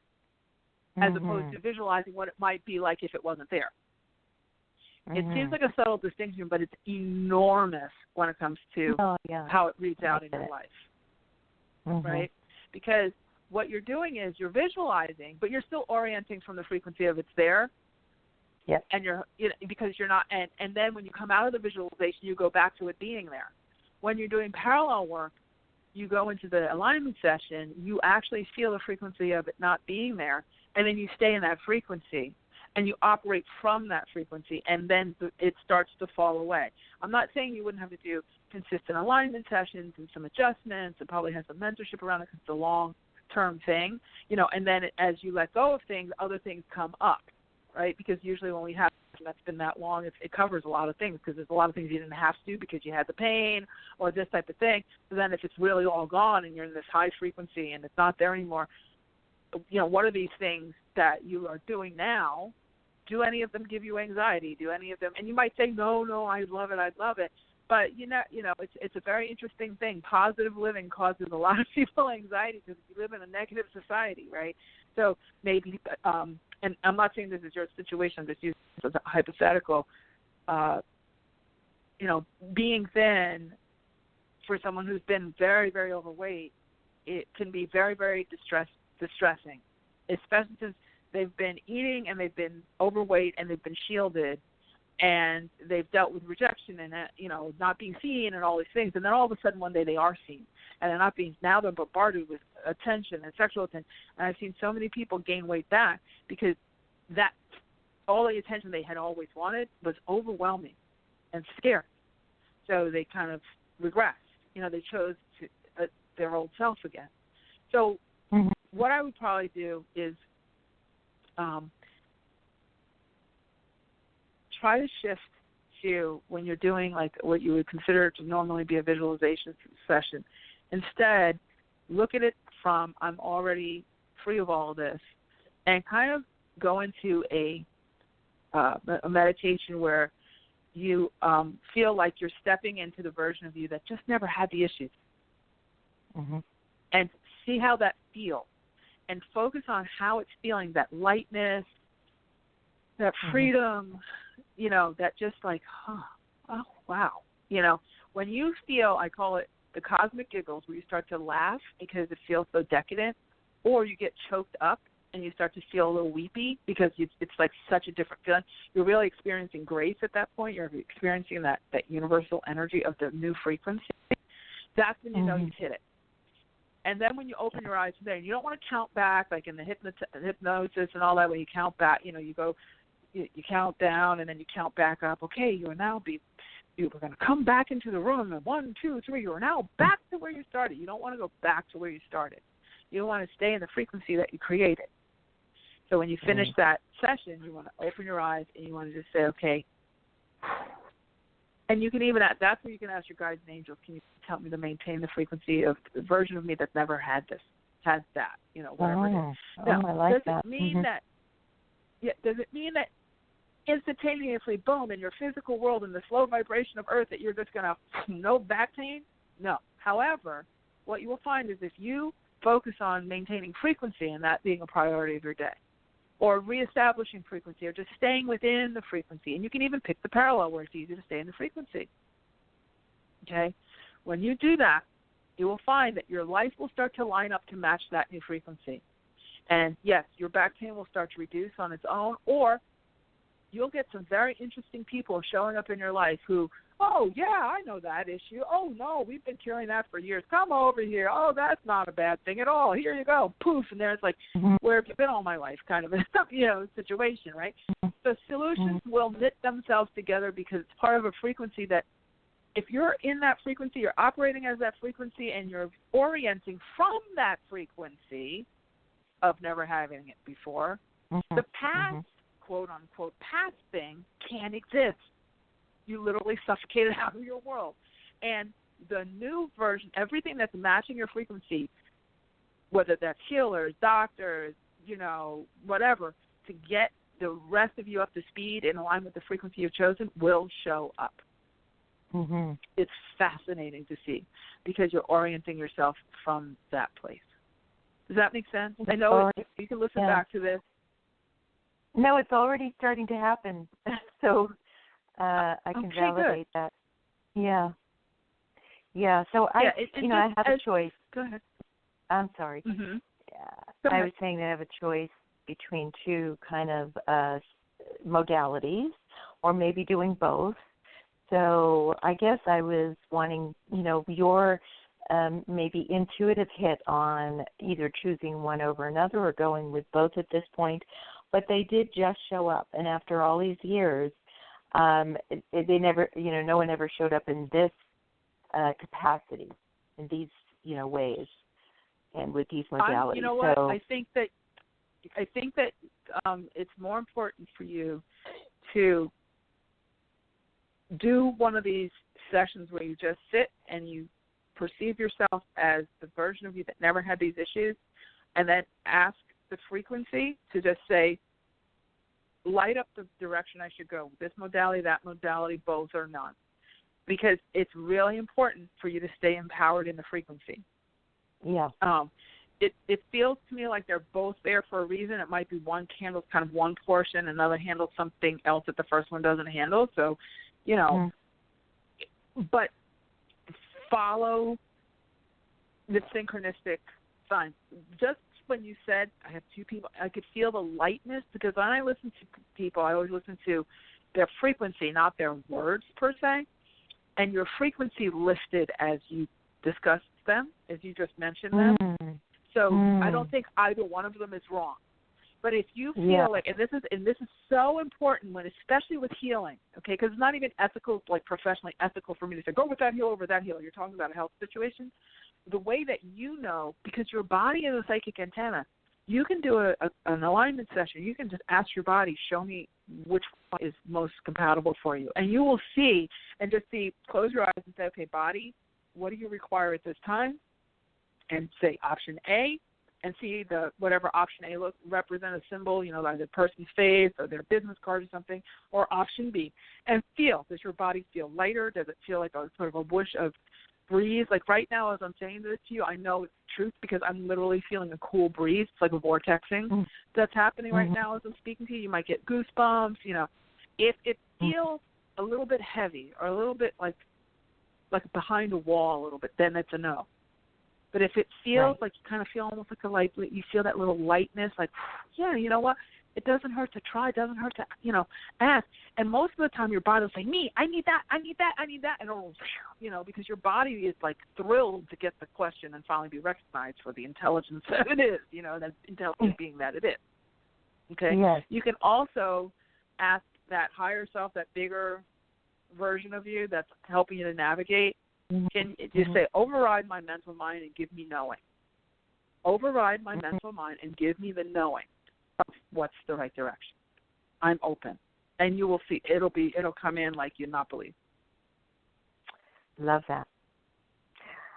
as opposed to visualizing what it might be like if it wasn't there. It seems like a subtle distinction, but it's enormous when it comes to how it reads out in your life, right? Because what you're doing is you're visualizing, but you're still orienting from the frequency of it's there. Yep. And because you're not, and then when you come out of the visualization, you go back to it being there. When you're doing parallel work, you go into the alignment session, you actually feel the frequency of it not being there, and then you stay in that frequency, and you operate from that frequency, and then it starts to fall away. I'm not saying you wouldn't have to do consistent alignment sessions and some adjustments and probably have some mentorship around it because it's a long-term thing, and then as you let go of things, other things come up, right? Because usually when we have something that's been that long, it covers a lot of things because there's a lot of things you didn't have to do because you had the pain or this type of thing. So then if it's really all gone and you're in this high frequency and it's not there anymore, what are these things that you are doing now? Do any of them give you anxiety? Do any of them? And you might say, no, I love it. But, it's a very interesting thing. Positive living causes a lot of people anxiety because you live in a negative society, right? So maybe, and I'm not saying this is your situation, I'm just using this as a hypothetical, being thin for someone who's been very, very overweight, it can be very, very distressing, especially since they've been eating and they've been overweight and they've been shielded and they've dealt with rejection and, not being seen and all these things. And then all of a sudden one day they are seen and they're not being, now they're bombarded with attention and sexual attention. And I've seen so many people gain weight back because that all the attention they had always wanted was overwhelming and scary. So they kind of regressed. They chose their old self again. So what I would probably do is try to shift to when you're doing like what you would consider to normally be a visualization session. Instead, look at it from I'm already free of all of this and kind of go into a meditation where you feel like you're stepping into the version of you that just never had the issues. And see how that feels. And focus on how it's feeling, that lightness, that freedom, that just like, oh, wow. When you feel, I call it the cosmic giggles, where you start to laugh because it feels so decadent, or you get choked up and you start to feel a little weepy because it's like such a different feeling. You're really experiencing grace at that point. You're experiencing that universal energy of the new frequency. That's when you know you've hit it. And then when you open your eyes from there, you don't want to count back like in the hypnosis and all that, when you count back, you count down and then you count back up. Okay, you are now we're going to come back into the room and 1, 2, 3, you are now back to where you started. You don't want to go back to where you started. You want to stay in the frequency that you created. So when you finish that session, you want to open your eyes and you want to just say, okay. And you can even that's where you can ask your guides and angels, can you help me to maintain the frequency of the version of me that's never had that, whatever it is. Now, I like that. Does it mean that instantaneously, boom, in your physical world, in the slow vibration of Earth, that you're just going to no back pain? No. However, what you will find is if you focus on maintaining frequency and that being a priority of your day, or reestablishing frequency, or just staying within the frequency. And you can even pick the parallel where it's easy to stay in the frequency. Okay? When you do that, you will find that your life will start to line up to match that new frequency. And, yes, your back pain will start to reduce on its own, or you'll get some very interesting people showing up in your life who, oh, yeah, I know that issue. Oh, no, we've been curing that for years. Come over here. Oh, that's not a bad thing at all. Here you go. Poof. And there's like, where have you been all my life kind of a situation, right? So solutions will knit themselves together because it's part of a frequency that if you're in that frequency, you're operating as that frequency, and you're orienting from that frequency of never having it before, the past, quote-unquote, past thing can't exist. You literally suffocate it out of your world. And the new version, everything that's matching your frequency, whether that's healers, doctors, whatever, to get the rest of you up to speed in alignment with the frequency you've chosen, will show up. It's fascinating to see because you're orienting yourself from that place. Does that make sense? I know you can listen back to this. No, it's already starting to happen. So I can validate that. Yeah. Yeah. So I have a choice. Go ahead. I'm sorry. I was saying that I have a choice between two kind of modalities, or maybe doing both. So I guess I was wanting, your maybe intuitive hit on either choosing one over another or going with both at this point, but they did just show up. And after all these years, they never, no one ever showed up in this capacity, in these, ways, and with these modalities. You know what? I think that it's more important for you to do one of these sessions where you just sit and you perceive yourself as the version of you that never had these issues, and then ask the frequency to just say, light up the direction I should go. This modality, that modality, both or none. Because it's really important for you to stay empowered in the frequency. Yeah. It feels to me like they're both there for a reason. It might be one handles kind of one portion, another handles something else that the first one doesn't handle. So, but follow the synchronistic signs. Just when you said, I have two people, I could feel the lightness, because when I listen to people, I always listen to their frequency, not their words per se. And your frequency lifted as you discussed them, as you just mentioned them. So I don't think either one of them is wrong. But if you feel like, and this is so important when, especially with healing, okay, because it's not even ethical, like professionally ethical for me to say, go with that heal over that heal. You're talking about a health situation. The way that because your body is a psychic antenna, you can do an alignment session. You can just ask your body, show me which one is most compatible for you. And you will see, and just see, close your eyes and say, okay, body, what do you require at this time? And say option A, and see whatever option A represent a symbol, like the person's face or their business card or something, or option B. And feel, does your body feel lighter? Does it feel like a sort of a whoosh of breeze? Like right now as I'm saying this to you, I know it's truth because I'm literally feeling a cool breeze. It's like a vortexing that's happening right now as I'm speaking to you. You might get goosebumps, If it feels a little bit heavy or a little bit like behind a wall a little bit, then it's a no. But if it feels like you kind of feel almost like you feel that little lightness, like, yeah, you know what? It doesn't hurt to try. It doesn't hurt to, ask. And most of the time your body will say, me, I need that, I need that, I need that. And it'll, because your body is like thrilled to get the question and finally be recognized for the intelligence that it is, that intelligence being that it is. Okay? Yes. You can also ask that higher self, that bigger version of you that's helping you to navigate, can just say, override my mental mind and give me knowing. Override my mental mind and give me the knowing of what's the right direction. I'm open. And you will see, it'll come in like you'd not believe. Love that.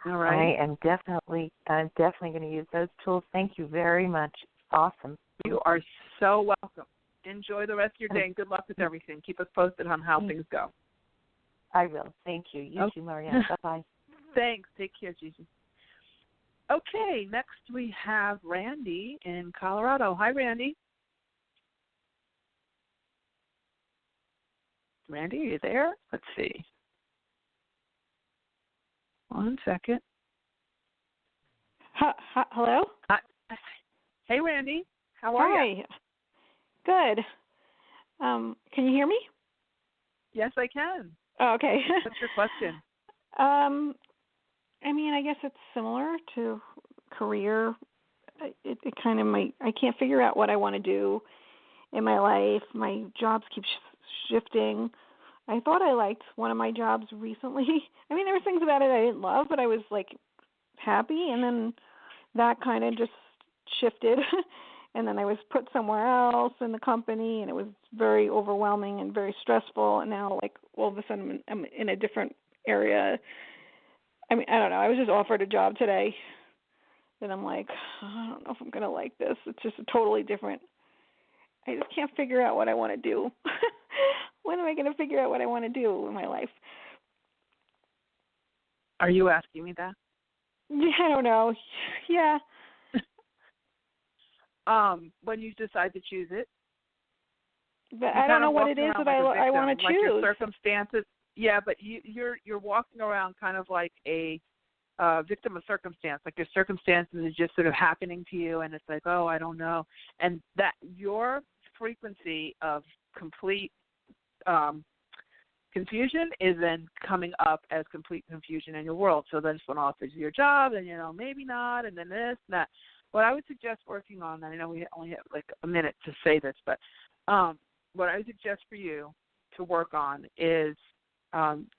All right. I'm definitely going to use those tools. Thank you very much. Awesome. You are so welcome. Enjoy the rest of your day and good luck with everything. Keep us posted on how things go. I will. Thank you. You too, Marianne. Bye-bye. Thanks. Take care, Gigi. Okay, next we have Randy in Colorado. Hi, Randy. Randy, are you there? Let's see. 1 second. Hello? Hi. Hey, Randy. How are you? Hi. Good. Can you hear me? Yes, I can. Oh, okay. What's your question? I guess it's similar to career. It kind of I can't figure out what I want to do in my life. My jobs keep shifting. I thought I liked one of my jobs recently. There were things about it I didn't love, but I was happy, and then that kind of just shifted. And then I was put somewhere else in the company, and it was very overwhelming and very stressful. And now, all of a sudden, I'm in a different area. I don't know. I was just offered a job today, and I'm like, I don't know if I'm going to like this. It's just a totally different. I just can't figure out what I want to do. When am I going to figure out what I want to do in my life? Are you asking me that? Yeah, I don't know. Yeah. When you decide to choose it. But I don't know what it is that I want to choose. Like your circumstances. Yeah, but you're walking around kind of like a victim of circumstance. Like your circumstances is just sort of happening to you, and it's like, oh, I don't know. And that your frequency of complete Confusion is then coming up as complete confusion in your world. So then someone offers you your job, and, maybe not, and then this and that. What I would suggest working on, and I know we only have like a minute to say this, but what I would suggest for you to work on is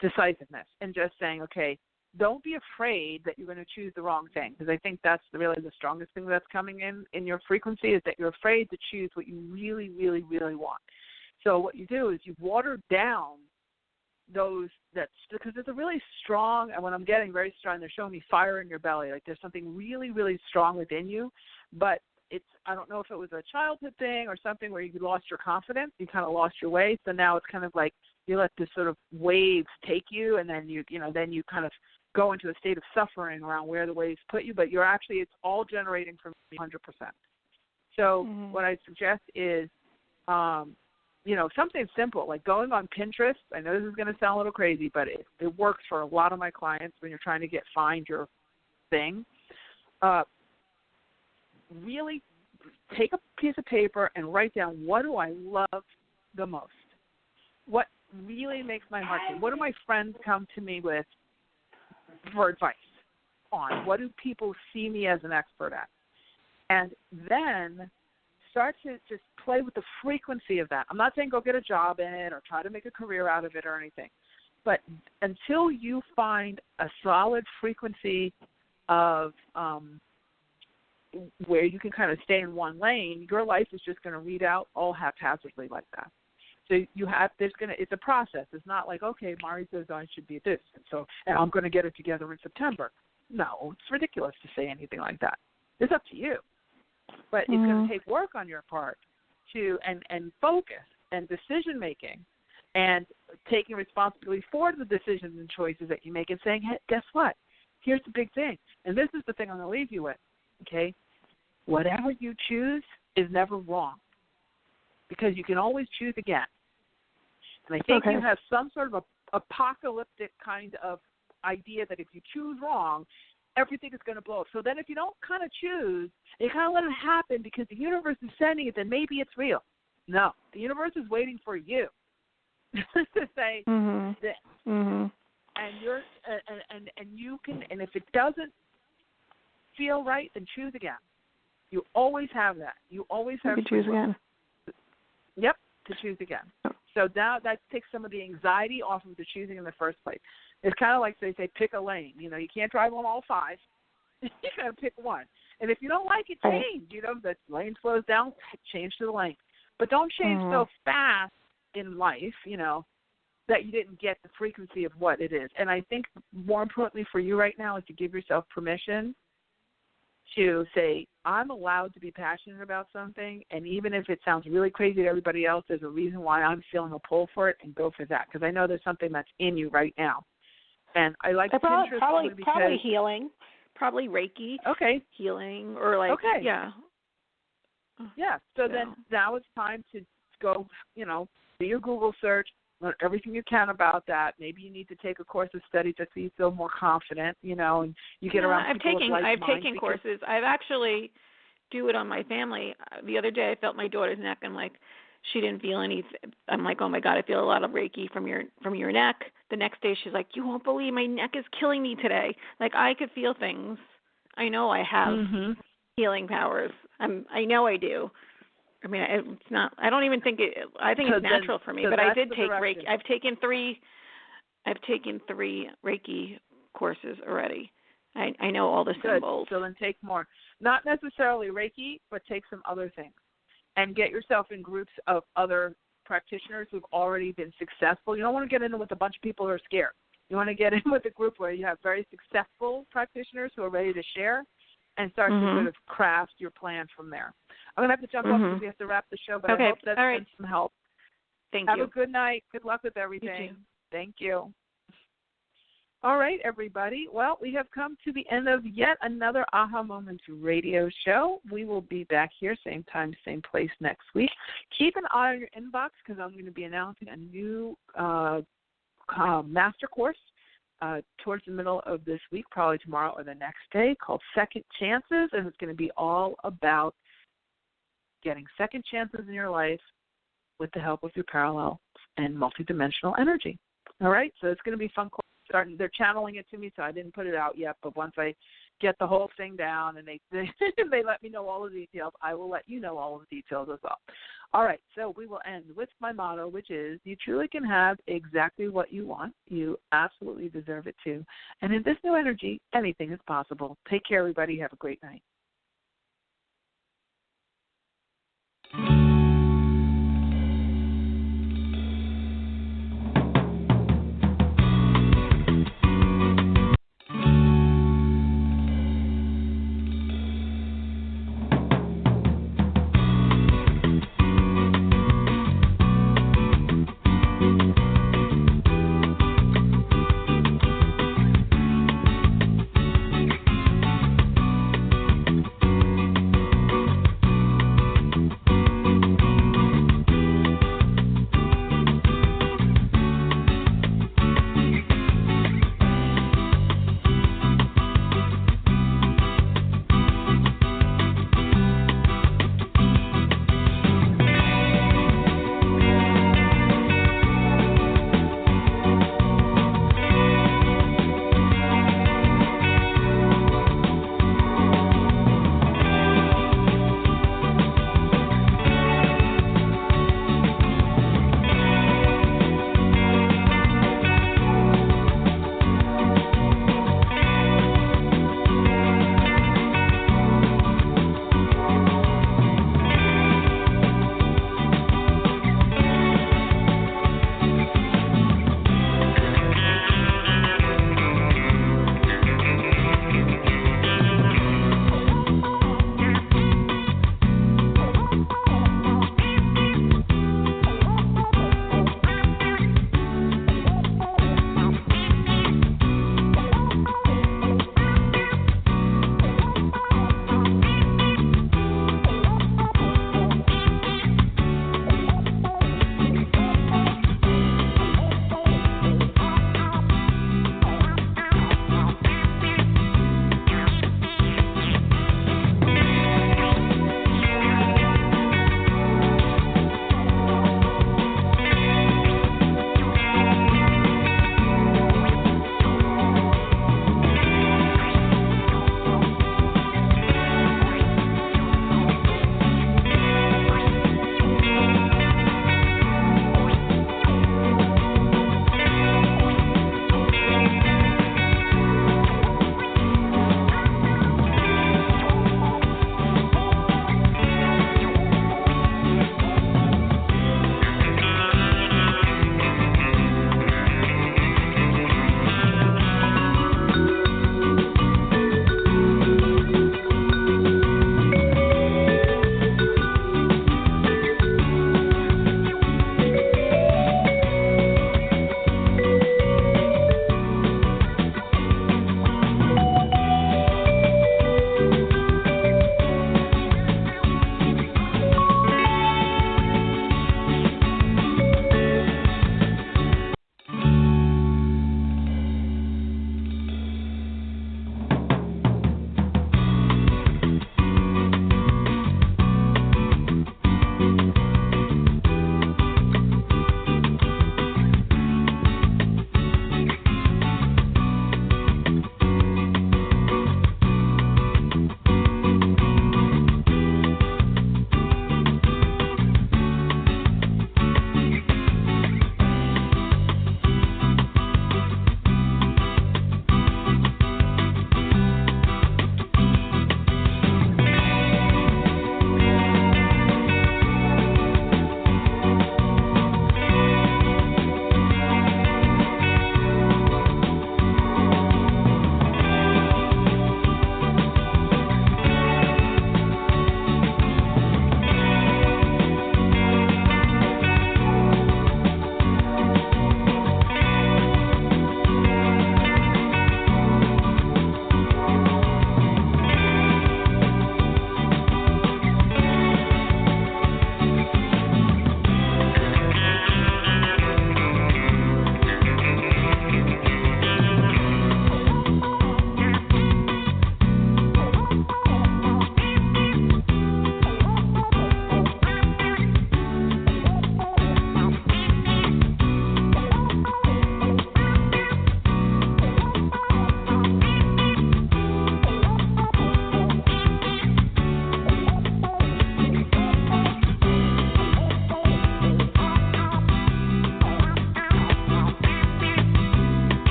decisiveness and just saying, okay, don't be afraid that you're going to choose the wrong thing, because I think that's really the strongest thing that's coming in your frequency is that you're afraid to choose what you really, really, really want. So what you do is you water down those because it's a really strong, and when I'm getting very strong, they're showing me fire in your belly, like there's something really, really strong within you, but I don't know if it was a childhood thing or something where you lost your confidence, you kind of lost your way, so now it's kind of like you let this sort of waves take you, and then you kind of go into a state of suffering around where the waves put you, but it's all generating from 100%. So what I suggest is, something simple like going on Pinterest. I know this is going to sound a little crazy, but it works for a lot of my clients when you're trying to find your thing. Really take a piece of paper and write down, what do I love the most? What really makes my heart sing? What do my friends come to me with for advice on? What do people see me as an expert at? And then start to just play with the frequency of that. I'm not saying go get a job in it or try to make a career out of it or anything, but until you find a solid frequency of where you can kind of stay in one lane, your life is just going to read out all haphazardly like that. So it's a process. It's not like, okay, Mari says I should be this, and I'm going to get it together in September. No, it's ridiculous to say anything like that. It's up to you. But it's going to take work on your part and focus and decision making and taking responsibility for the decisions and choices that you make and saying, hey, guess what? Here's the big thing. And this is the thing I'm going to leave you with, okay? Whatever you choose is never wrong, because you can always choose again. And I think you have some sort of apocalyptic kind of idea that if you choose wrong, everything is going to blow up. So then if you don't kind of choose, you kind of let it happen because the universe is sending it, then maybe it's real. No, the universe is waiting for you to say this. And you're and you can, and if it doesn't feel right, then choose again. You always have that. You always have to choose again. Yep, to choose again. So now that takes some of the anxiety off of the choosing in the first place. It's kind of like they say, pick a lane. You can't drive on all five. You got to pick one. And if you don't like it, change. The lane slows down, change to the lane. But don't change so fast in life, that you didn't get the frequency of what it is. And I think more importantly for you right now is to give yourself permission to say, I'm allowed to be passionate about something, and even if it sounds really crazy to everybody else, there's a reason why I'm feeling a pull for it, and go for that, because I know there's something that's in you right now. And I like Pinterest probably healing, probably Reiki. Okay. Healing or yeah. Yeah. So then now it's time to go, do your Google search, learn everything you can about that. Maybe you need to take a course of study just so you feel more confident, and you get around people of like mind. I've taken courses. I've actually do it on my family. The other day I felt my daughter's neck. I'm like, she didn't feel anything. I'm like, oh my God, I feel a lot of Reiki from your neck. The next day she's like, you won't believe my neck is killing me today. Like I could feel things. I know I have healing powers. I know I do. I mean, it's not. I don't even think it. I think it's natural for me. But I did take Reiki. I've taken three Reiki courses already. I know all the symbols. So then take more. Not necessarily Reiki, but take some other things, and get yourself in groups of other practitioners who've already been successful. You don't want to get in with a bunch of people who are scared. You want to get in with a group where you have very successful practitioners who are ready to share, and start to sort of craft your plan from there. I'm going to have to jump off because we have to wrap the show, but I hope that's been some help. Thank you. Have a good night. Good luck with everything. You too. Thank you. All right, everybody. Well, we have come to the end of yet another Aha Moments radio show. We will be back here, same time, same place next week. Keep an eye on your inbox because I'm going to be announcing a new master course towards the middle of this week, probably tomorrow or the next day, called Second Chances, and it's going to be all about getting second chances in your life with the help of your parallel and multidimensional energy. All right, so it's going to be fun. They're channeling it to me, so I didn't put it out yet. But once I get the whole thing down and they let me know all the details, I will let you know all of the details as well. All right, so we will end with my motto, which is you truly can have exactly what you want. You absolutely deserve it too. And in this new energy, anything is possible. Take care, everybody. Have a great night.